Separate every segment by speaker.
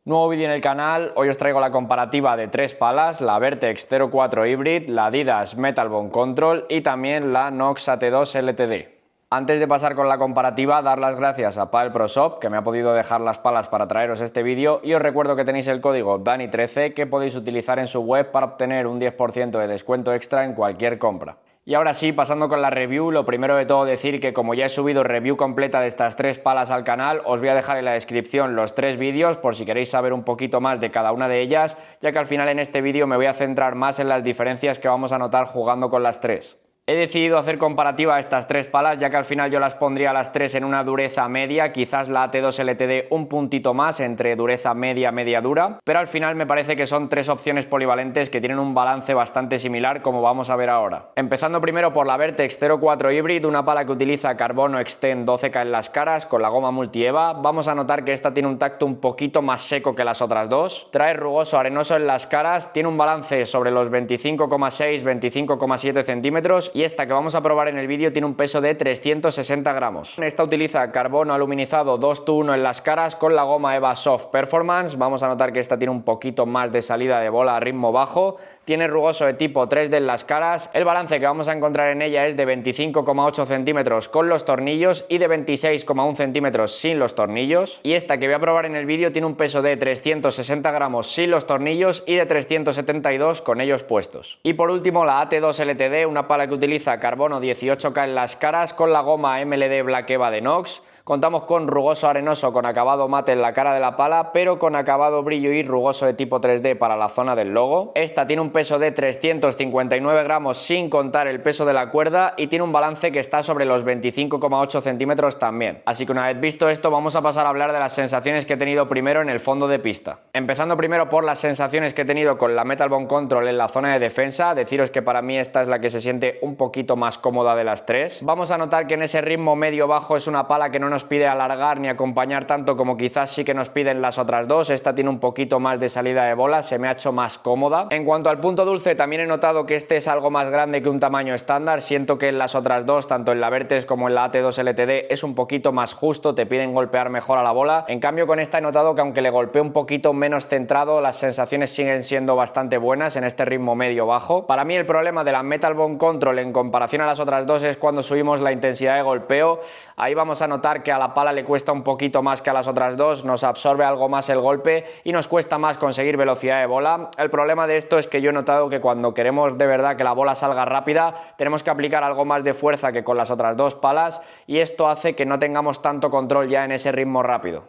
Speaker 1: Nuevo vídeo en el canal, hoy os traigo la comparativa de tres palas, la Vertex 04 Hybrid, la Adidas Metal Bone Control y también la Nox AT2 LTD. Antes de pasar con la comparativa, dar las gracias a Padel Pro Shop, que me ha podido dejar las palas para traeros este vídeo, y os recuerdo que tenéis el código DANI13 que podéis utilizar en su web para obtener un 10% de descuento extra en cualquier compra. Y ahora sí, pasando con la review, lo primero de todo decir que como ya he subido review completa de estas tres palas al canal, os voy a dejar en la descripción los tres vídeos por si queréis saber un poquito más de cada una de ellas, ya que al final en este vídeo me voy a centrar más en las diferencias que vamos a notar jugando con las tres. He decidido hacer comparativa a estas tres palas, ya que al final yo las pondría las tres en una dureza media, quizás la AT2 LTD un puntito más entre dureza media, media dura, pero al final me parece que son tres opciones polivalentes que tienen un balance bastante similar, como vamos a ver ahora. Empezando primero por la Vertex 04 Hybrid, una pala que utiliza carbono Extend 12K en las caras con la goma Multi-EVA. Vamos a notar que esta tiene un tacto un poquito más seco que las otras dos, trae rugoso arenoso en las caras, tiene un balance sobre los 25,6-25,7 centímetros y esta que vamos a probar en el vídeo tiene un peso de 360 gramos. Esta utiliza carbono aluminizado 2:1 en las caras con la goma EVA Soft Performance. Vamos a notar que esta tiene un poquito más de salida de bola a ritmo bajo. Tiene rugoso de tipo 3D en las caras. El balance que vamos a encontrar en ella es de 25,8 centímetros con los tornillos y de 26,1 centímetros sin los tornillos. Y esta que voy a probar en el vídeo tiene un peso de 360 gramos sin los tornillos y de 372 con ellos puestos. Y por último la AT2 LTD, una pala que utiliza carbono 18K en las caras con la goma MLD Black EVA de Nox. Contamos con rugoso arenoso con acabado mate en la cara de la pala, pero con acabado brillo y rugoso de tipo 3D para la zona del logo. Esta tiene un peso de 359 gramos sin contar el peso de la cuerda y tiene un balance que está sobre los 25,8 centímetros también. Así que una vez visto esto, vamos a pasar a hablar de las sensaciones que he tenido primero en el fondo de pista. Empezando primero por las sensaciones que he tenido con la Metal Bone Control en la zona de defensa. Deciros que para mí esta es la que se siente un poquito más cómoda de las tres. Vamos a notar que en ese ritmo medio-bajo es una pala que no nos pide alargar ni acompañar tanto como quizás sí que nos piden las otras dos. Esta tiene un poquito más de salida de bola, se me ha hecho más cómoda. En cuanto al punto dulce, también he notado que este es algo más grande que un tamaño estándar. Siento que en las otras dos, tanto en la Vertex como en la AT2 LTD, es un poquito más justo, te piden golpear mejor a la bola. En cambio con esta he notado que aunque le golpeo un poquito menos centrado, las sensaciones siguen siendo bastante buenas en este ritmo medio-bajo. Para mí el problema de la Metal Bone Control en comparación a las otras dos es cuando subimos la intensidad de golpeo. Ahí vamos a notar que a la pala le cuesta un poquito más que a las otras dos, nos absorbe algo más el golpe y nos cuesta más conseguir velocidad de bola. El problema de esto es que yo he notado que cuando queremos de verdad que la bola salga rápida, tenemos que aplicar algo más de fuerza que con las otras dos palas y esto hace que no tengamos tanto control ya en ese ritmo rápido.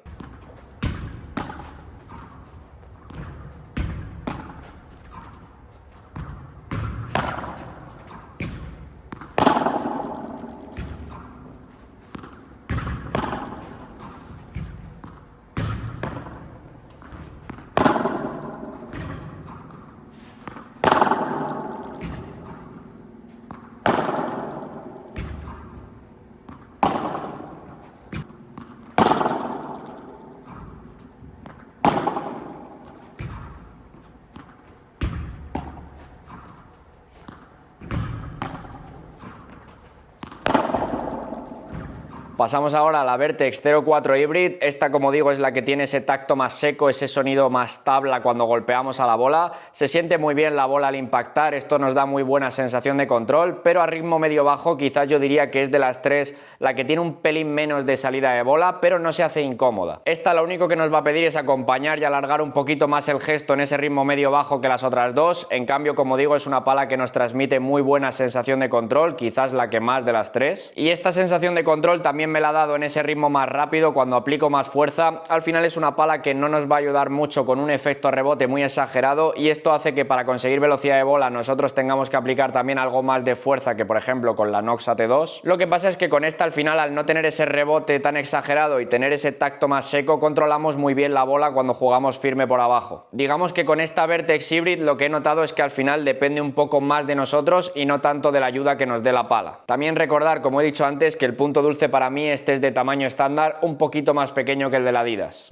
Speaker 1: Pasamos ahora a la Vertex 04 Hybrid. Esta, como digo, es la que tiene ese tacto más seco, ese sonido más tabla cuando golpeamos a la bola. Se siente muy bien la bola al impactar, esto nos da muy buena sensación de control, pero a ritmo medio-bajo quizás yo diría que es de las tres la que tiene un pelín menos de salida de bola, pero no se hace incómoda. Esta lo único que nos va a pedir es acompañar y alargar un poquito más el gesto en ese ritmo medio-bajo que las otras dos. En cambio, como digo, es una pala que nos transmite muy buena sensación de control, quizás la que más de las tres. Y esta sensación de control también me la ha dado en ese ritmo más rápido cuando aplico más fuerza. Al final es una pala que no nos va a ayudar mucho con un efecto rebote muy exagerado y esto hace que para conseguir velocidad de bola nosotros tengamos que aplicar también algo más de fuerza que por ejemplo con la Nox AT2. Lo que pasa es que con esta al final, al no tener ese rebote tan exagerado y tener ese tacto más seco, controlamos muy bien la bola cuando jugamos firme por abajo. Digamos que con esta Vertex Hybrid lo que he notado es que al final depende un poco más de nosotros y no tanto de la ayuda que nos dé la pala. También recordar, como he dicho antes, que el punto dulce para mí este es de tamaño estándar, un poquito más pequeño que el de la Adidas.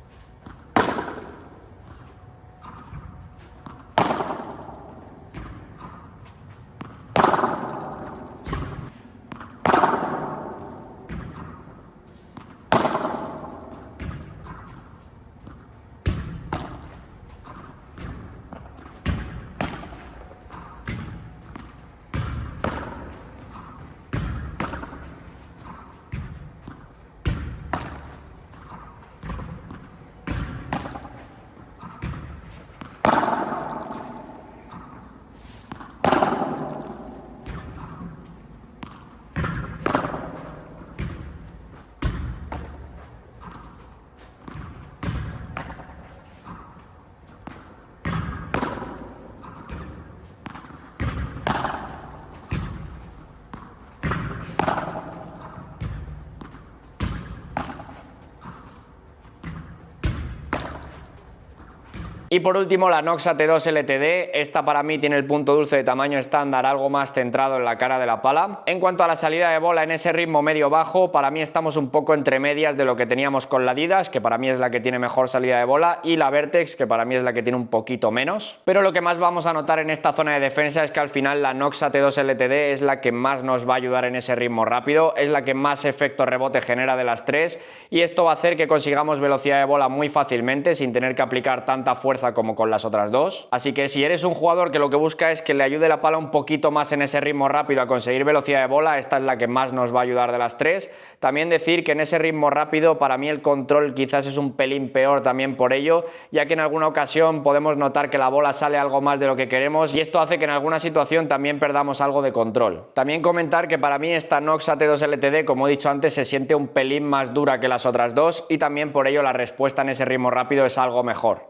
Speaker 1: Y por último la Noxa T2 LTD, esta para mí tiene el punto dulce de tamaño estándar algo más centrado en la cara de la pala. En cuanto a la salida de bola en ese ritmo medio-bajo, para mí estamos un poco entre medias de lo que teníamos con la Adidas, que para mí es la que tiene mejor salida de bola, y la Vertex, que para mí es la que tiene un poquito menos. Pero lo que más vamos a notar en esta zona de defensa es que al final la Noxa T2 LTD es la que más nos va a ayudar en ese ritmo rápido, es la que más efecto rebote genera de las tres, y esto va a hacer que consigamos velocidad de bola muy fácilmente sin tener que aplicar tanta fuerza como con las otras dos. Así que si eres un jugador que lo que busca es que le ayude la pala un poquito más en ese ritmo rápido a conseguir velocidad de bola, esta es la que más nos va a ayudar de las tres. También decir que en ese ritmo rápido para mí el control quizás es un pelín peor también por ello, ya que en alguna ocasión podemos notar que la bola sale algo más de lo que queremos y esto hace que en alguna situación también perdamos algo de control. También comentar que para mí esta Noxa T2 LTD, como he dicho antes, se siente un pelín más dura que las otras dos y también por ello la respuesta en ese ritmo rápido es algo mejor.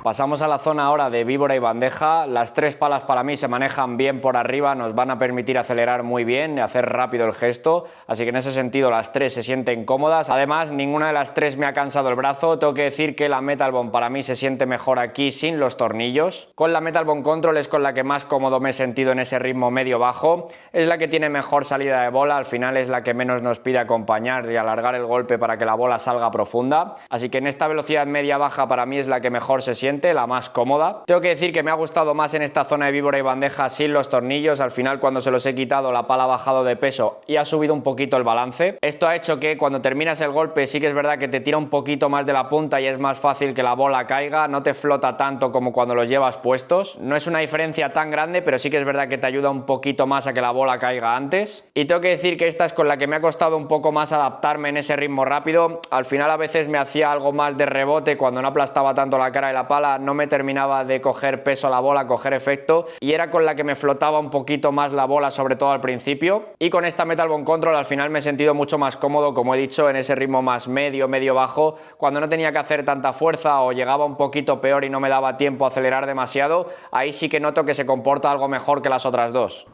Speaker 1: Pasamos a la zona ahora de víbora y bandeja. Las tres palas para mí se manejan bien por arriba, nos van a permitir acelerar muy bien y hacer rápido el gesto, así que en ese sentido las tres se sienten cómodas. Además, ninguna de las tres me ha cansado el brazo. Tengo que decir que la Metal Bone para mí se siente mejor aquí sin los tornillos. Con la Metal Bone Control es con la que más cómodo me he sentido en ese ritmo medio-bajo. Es la que tiene mejor salida de bola, al final es la que menos nos pide acompañar y alargar el golpe para que la bola salga profunda. Así que en esta velocidad media-baja para mí es la que mejor se siente, la más cómoda. Tengo que decir que me ha gustado más en esta zona de víbora y bandeja sin los tornillos. Al final, cuando se los he quitado, la pala ha bajado de peso y ha subido un poquito el balance. Esto ha hecho que cuando terminas el golpe sí que es verdad que te tira un poquito más de la punta y es más fácil que la bola caiga, no te flota tanto como cuando los llevas puestos. No es una diferencia tan grande, pero sí que es verdad que te ayuda un poquito más a que la bola caiga antes. Y tengo que decir que esta es con la que me ha costado un poco más adaptarme en ese ritmo rápido. Al final a veces me hacía algo más de rebote cuando no aplastaba tanto la cara de la pala, no me terminaba de coger peso a la bola, coger efecto, y era con la que me flotaba un poquito más la bola, sobre todo al principio. Y con esta Metal Bone Control al final me he sentido mucho más cómodo, como he dicho, en ese ritmo más medio, medio-bajo, cuando no tenía que hacer tanta fuerza o llegaba un poquito peor y no me daba tiempo a acelerar demasiado. Ahí sí que noto que se comporta algo mejor que las otras dos.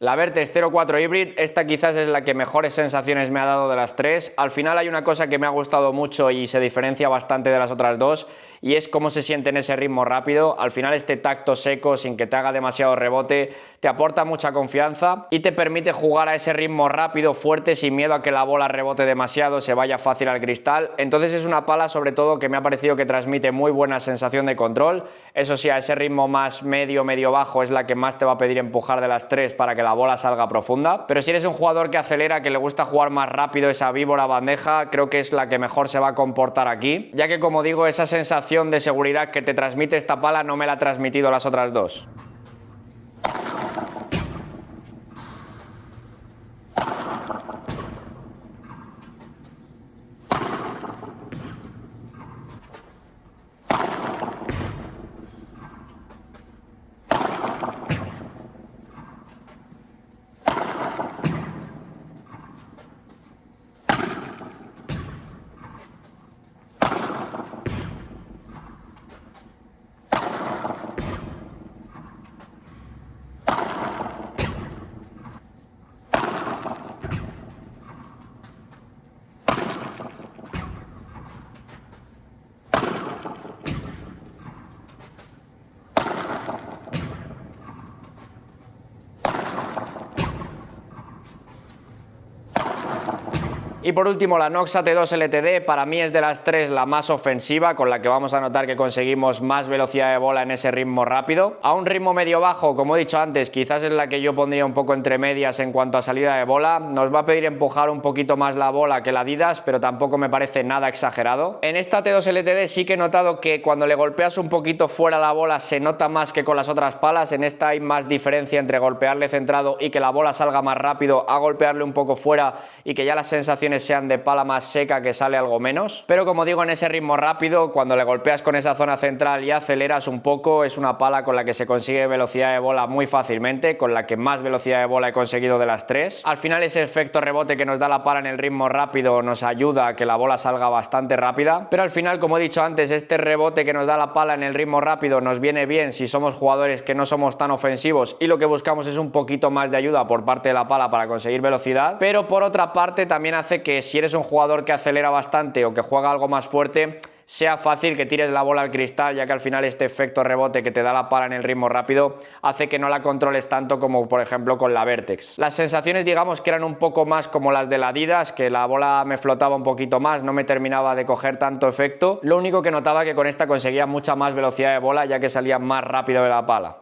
Speaker 1: La Vertex 04 Hybrid, esta quizás es la que mejores sensaciones me ha dado de las tres. Al final hay una cosa que me ha gustado mucho y se diferencia bastante de las otras dos, y es cómo se siente en ese ritmo rápido. Al final este tacto seco, sin que te haga demasiado rebote, te aporta mucha confianza y te permite jugar a ese ritmo rápido, fuerte, sin miedo a que la bola rebote demasiado, se vaya fácil al cristal. Entonces es una pala sobre todo que me ha parecido que transmite muy buena sensación de control. Eso sí, a ese ritmo más medio, medio-bajo es la que más te va a pedir empujar de las tres para que la bola salga profunda. Pero si eres un jugador que acelera, que le gusta jugar más rápido esa víbora bandeja, creo que es la que mejor se va a comportar aquí, ya que, como digo, esa sensación de seguridad que te transmite esta pala no me la ha transmitido las otras dos. Y por último, la Noxa T2 LTD para mí es de las tres la más ofensiva, con la que vamos a notar que conseguimos más velocidad de bola en ese ritmo rápido. A un ritmo medio bajo, como he dicho antes, quizás es la que yo pondría un poco entre medias en cuanto a salida de bola. Nos va a pedir empujar un poquito más la bola que la Adidas, pero tampoco me parece nada exagerado. En esta T2 LTD sí que he notado que cuando le golpeas un poquito fuera la bola se nota más que con las otras palas. En esta hay más diferencia entre golpearle centrado y que la bola salga más rápido a golpearle un poco fuera y que ya las sensaciones sean de pala más seca que sale algo menos. Pero como digo, en ese ritmo rápido, cuando le golpeas con esa zona central y aceleras un poco, es una pala con la que se consigue velocidad de bola muy fácilmente, con la que más velocidad de bola he conseguido de las tres. Al final ese efecto rebote que nos da la pala en el ritmo rápido nos ayuda a que la bola salga bastante rápida, pero al final, como he dicho antes, este rebote que nos da la pala en el ritmo rápido nos viene bien si somos jugadores que no somos tan ofensivos y lo que buscamos es un poquito más de ayuda por parte de la pala para conseguir velocidad. Pero por otra parte también hace que si eres un jugador que acelera bastante o que juega algo más fuerte, sea fácil que tires la bola al cristal, ya que al final este efecto rebote que te da la pala en el ritmo rápido hace que no la controles tanto como por ejemplo con la Vertex. Las sensaciones, digamos, que eran un poco más como las de la Adidas, que la bola me flotaba un poquito más, no me terminaba de coger tanto efecto. Lo único que notaba que con esta conseguía mucha más velocidad de bola, ya que salía más rápido de la pala.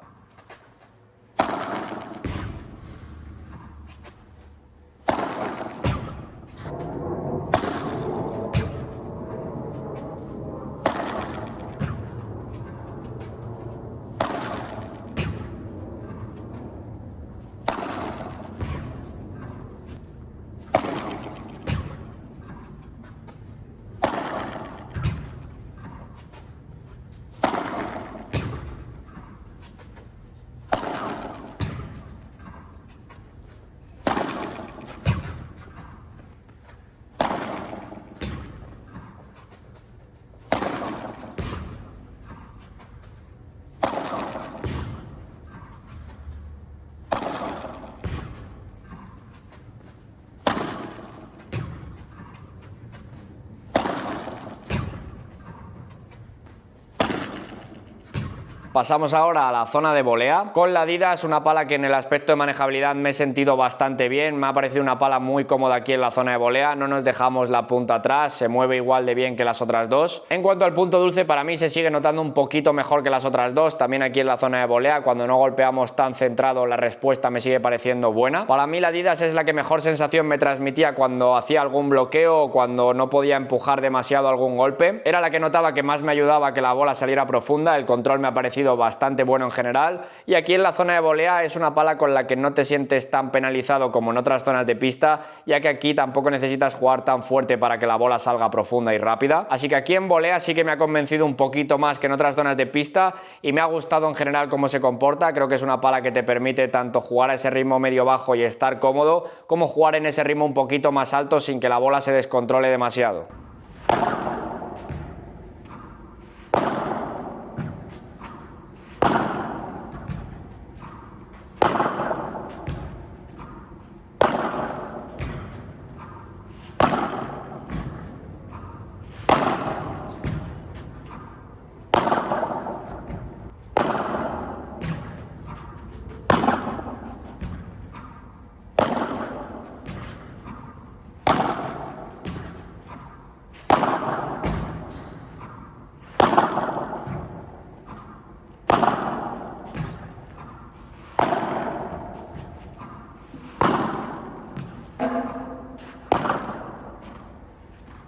Speaker 1: Pasamos ahora a la zona de volea. Con la Adidas, una pala que en el aspecto de manejabilidad me he sentido bastante bien, me ha parecido una pala muy cómoda aquí en la zona de volea, no nos dejamos la punta atrás, se mueve igual de bien que las otras dos. En cuanto al punto dulce, para mí se sigue notando un poquito mejor que las otras dos, también aquí en la zona de volea, cuando no golpeamos tan centrado la respuesta me sigue pareciendo buena. Para mí la Adidas es la que mejor sensación me transmitía cuando hacía algún bloqueo o cuando no podía empujar demasiado algún golpe, era la que notaba que más me ayudaba a que la bola saliera profunda, el control me ha parecido bastante bueno en general, y aquí en la zona de volea es una pala con la que no te sientes tan penalizado como en otras zonas de pista, ya que aquí tampoco necesitas jugar tan fuerte para que la bola salga profunda y rápida, así que aquí en volea sí que me ha convencido un poquito más que en otras zonas de pista y me ha gustado en general cómo se comporta. Creo que es una pala que te permite tanto jugar a ese ritmo medio bajo y estar cómodo, como jugar en ese ritmo un poquito más alto sin que la bola se descontrole demasiado.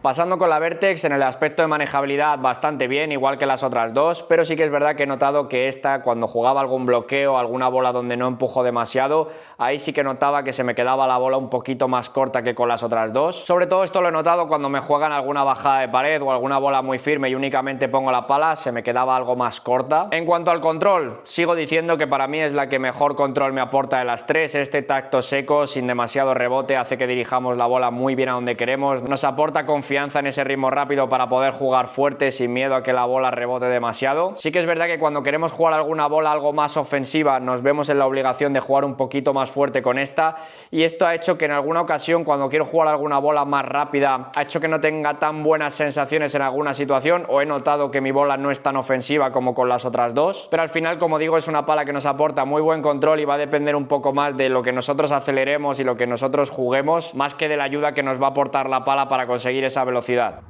Speaker 1: Pasando con la Vertex, en el aspecto de manejabilidad bastante bien, igual que las otras dos, pero sí que es verdad que he notado que esta, cuando jugaba algún bloqueo, alguna bola donde no empujo demasiado, ahí sí que notaba que se me quedaba la bola un poquito más corta que con las otras dos. Sobre todo esto lo he notado cuando me juegan alguna bajada de pared o alguna bola muy firme y únicamente pongo la pala, se me quedaba algo más corta. En cuanto al control, sigo diciendo que para mí es la que mejor control me aporta de las tres. Este tacto seco, sin demasiado rebote, hace que dirijamos la bola muy bien a donde queremos, nos aporta confianza confianza en ese ritmo rápido para poder jugar fuerte sin miedo a que la bola rebote demasiado. Sí que es verdad que cuando queremos jugar alguna bola algo más ofensiva nos vemos en la obligación de jugar un poquito más fuerte con esta, y esto ha hecho que en alguna ocasión cuando quiero jugar alguna bola más rápida ha hecho que no tenga tan buenas sensaciones en alguna situación, o he notado que mi bola no es tan ofensiva como con las otras dos, pero al final, como digo, es una pala que nos aporta muy buen control y va a depender un poco más de lo que nosotros aceleremos y lo que nosotros juguemos, más que de la ayuda que nos va a aportar la pala para conseguir esa velocidad.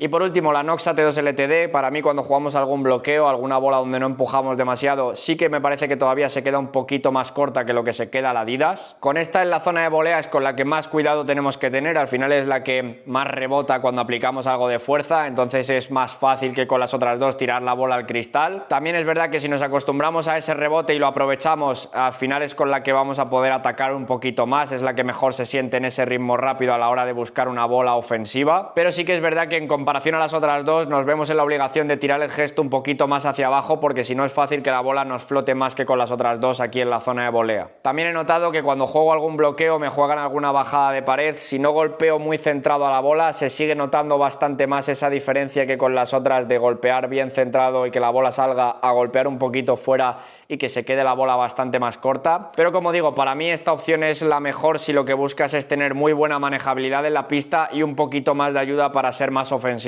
Speaker 1: Y por último, la Noxa T2 LTD. Para mí, cuando jugamos algún bloqueo, alguna bola donde no empujamos demasiado, sí que me parece que todavía se queda un poquito más corta que lo que se queda la Adidas. Con esta en la zona de volea es con la que más cuidado tenemos que tener, al final es la que más rebota cuando aplicamos algo de fuerza, entonces es más fácil que con las otras dos tirar la bola al cristal. También es verdad que si nos acostumbramos a ese rebote y lo aprovechamos, al final es con la que vamos a poder atacar un poquito más, es la que mejor se siente en ese ritmo rápido a la hora de buscar una bola ofensiva. Pero sí que es verdad que en comparación a las otras dos nos vemos en la obligación de tirar el gesto un poquito más hacia abajo, porque si no es fácil que la bola nos flote más que con las otras dos aquí en la zona de volea. También he notado que cuando juego algún bloqueo me juegan alguna bajada de pared, si no golpeo muy centrado a la bola se sigue notando bastante más esa diferencia que con las otras de golpear bien centrado y que la bola salga a golpear un poquito fuera y que se quede la bola bastante más corta. Pero como digo, para mí esta opción es la mejor si lo que buscas es tener muy buena manejabilidad en la pista y un poquito más de ayuda para ser más ofensivo.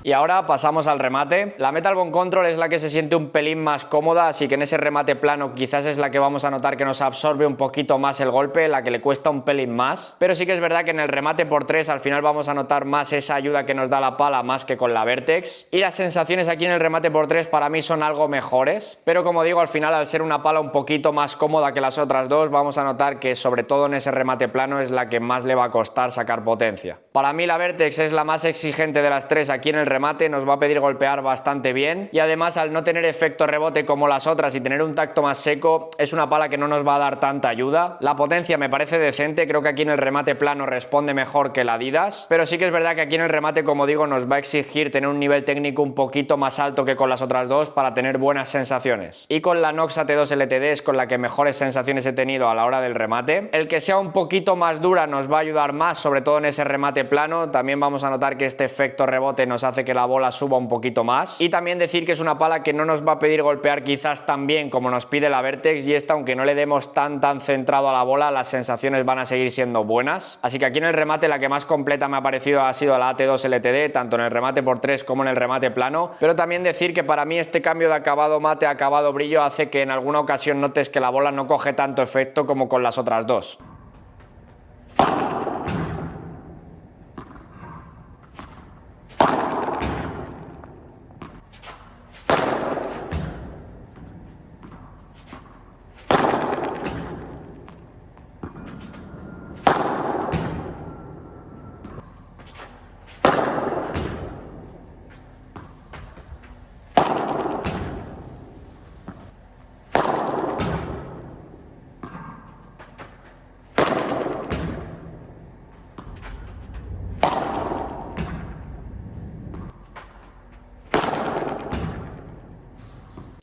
Speaker 1: Y ahora pasamos al remate. La Metal Bone Control es la que se siente un pelín más cómoda, así que en ese remate plano quizás es la que vamos a notar que nos absorbe un poquito más el golpe, la que le cuesta un pelín más. Pero sí que es verdad que en el remate por 3 al final vamos a notar más esa ayuda que nos da la pala más que con la Vertex. Y las sensaciones aquí en el remate por 3 para mí son algo mejores. Pero como digo, al final al ser una pala un poquito más cómoda que las otras dos, vamos a notar que sobre todo en ese remate plano es la que más le va a costar sacar potencia. Para mí la Vertex es la más exigente de las tres aquí en el remate, nos va a pedir golpear bastante bien y además al no tener efecto rebote como las otras y tener un tacto más seco es una pala que no nos va a dar tanta ayuda. La potencia me parece decente, creo que aquí en el remate plano responde mejor que la Adidas, pero sí que es verdad que aquí en el remate, como digo, nos va a exigir tener un nivel técnico un poquito más alto que con las otras dos para tener buenas sensaciones. Y con la Noxa T2 LTD es con la que mejores sensaciones he tenido a la hora del remate. El que sea un poquito más dura nos va a ayudar más, sobre todo en ese remate plano. También vamos a notar que este efecto rebote nos hace que la bola suba un poquito más. Y también decir que es una pala que no nos va a pedir golpear quizás tan bien como nos pide la Vertex, y esta, aunque no le demos tan centrado a la bola, las sensaciones van a seguir siendo buenas. Así que aquí en el remate la que más completa me ha parecido ha sido la AT2 LTD, tanto en el remate por 3 como en el remate plano. Pero también decir que para mí este cambio de acabado mate a acabado brillo hace que en alguna ocasión notes que la bola no coge tanto efecto como con las otras dos.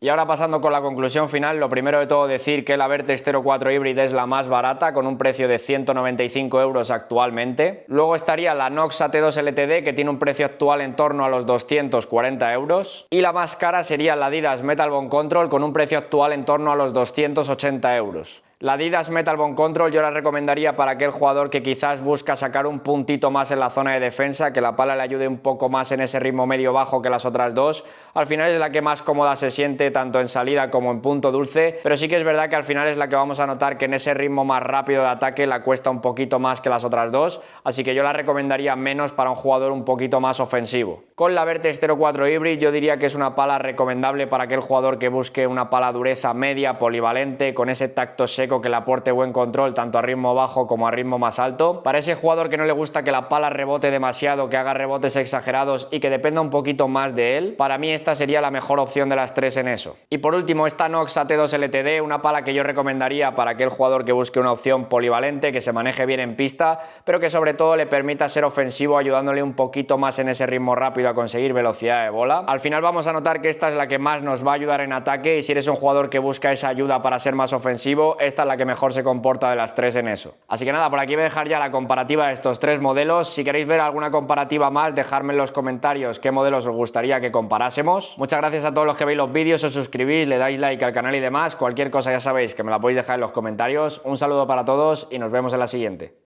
Speaker 1: Y ahora pasando con la conclusión final, lo primero de todo decir que la Vertex 04 Hybrid es la más barata, con un precio de 195 € actualmente. Luego estaría la Noxa T2 LTD, que tiene un precio actual en torno a los 240 €. Y la más cara sería la Adidas Metal Bone Control, con un precio actual en torno a los 280 €. La Adidas Metal Bone Control yo la recomendaría para aquel jugador que quizás busca sacar un puntito más en la zona de defensa, que la pala le ayude un poco más en ese ritmo medio-bajo que las otras dos. Al final es la que más cómoda se siente tanto en salida como en punto dulce, pero sí que es verdad que al final es la que vamos a notar que en ese ritmo más rápido de ataque la cuesta un poquito más que las otras dos, así que yo la recomendaría menos para un jugador un poquito más ofensivo. Con la Vertex 04 Hybrid yo diría que es una pala recomendable para aquel jugador que busque una pala dureza media, polivalente, con ese tacto seco que le aporte buen control tanto a ritmo bajo como a ritmo más alto. Para ese jugador que no le gusta que la pala rebote demasiado, que haga rebotes exagerados y que dependa un poquito más de él, para mí esta sería la mejor opción de las tres en eso. Y por último, esta Nox AT2 LTD, una pala que yo recomendaría para aquel jugador que busque una opción polivalente, que se maneje bien en pista, pero que sobre todo le permita ser ofensivo, ayudándole un poquito más en ese ritmo rápido a conseguir velocidad de bola. Al final vamos a notar que esta es la que más nos va a ayudar en ataque, y si eres un jugador que busca esa ayuda para ser más ofensivo, esta es la que mejor se comporta de las tres en eso. Así que nada, por aquí voy a dejar ya la comparativa de estos tres modelos. Si queréis ver alguna comparativa más, dejadme en los comentarios qué modelos os gustaría que comparásemos. Muchas gracias a todos los que veis los vídeos, os suscribís, le dais like al canal y demás. Cualquier cosa ya sabéis que me la podéis dejar en los comentarios. Un saludo para todos y nos vemos en la siguiente.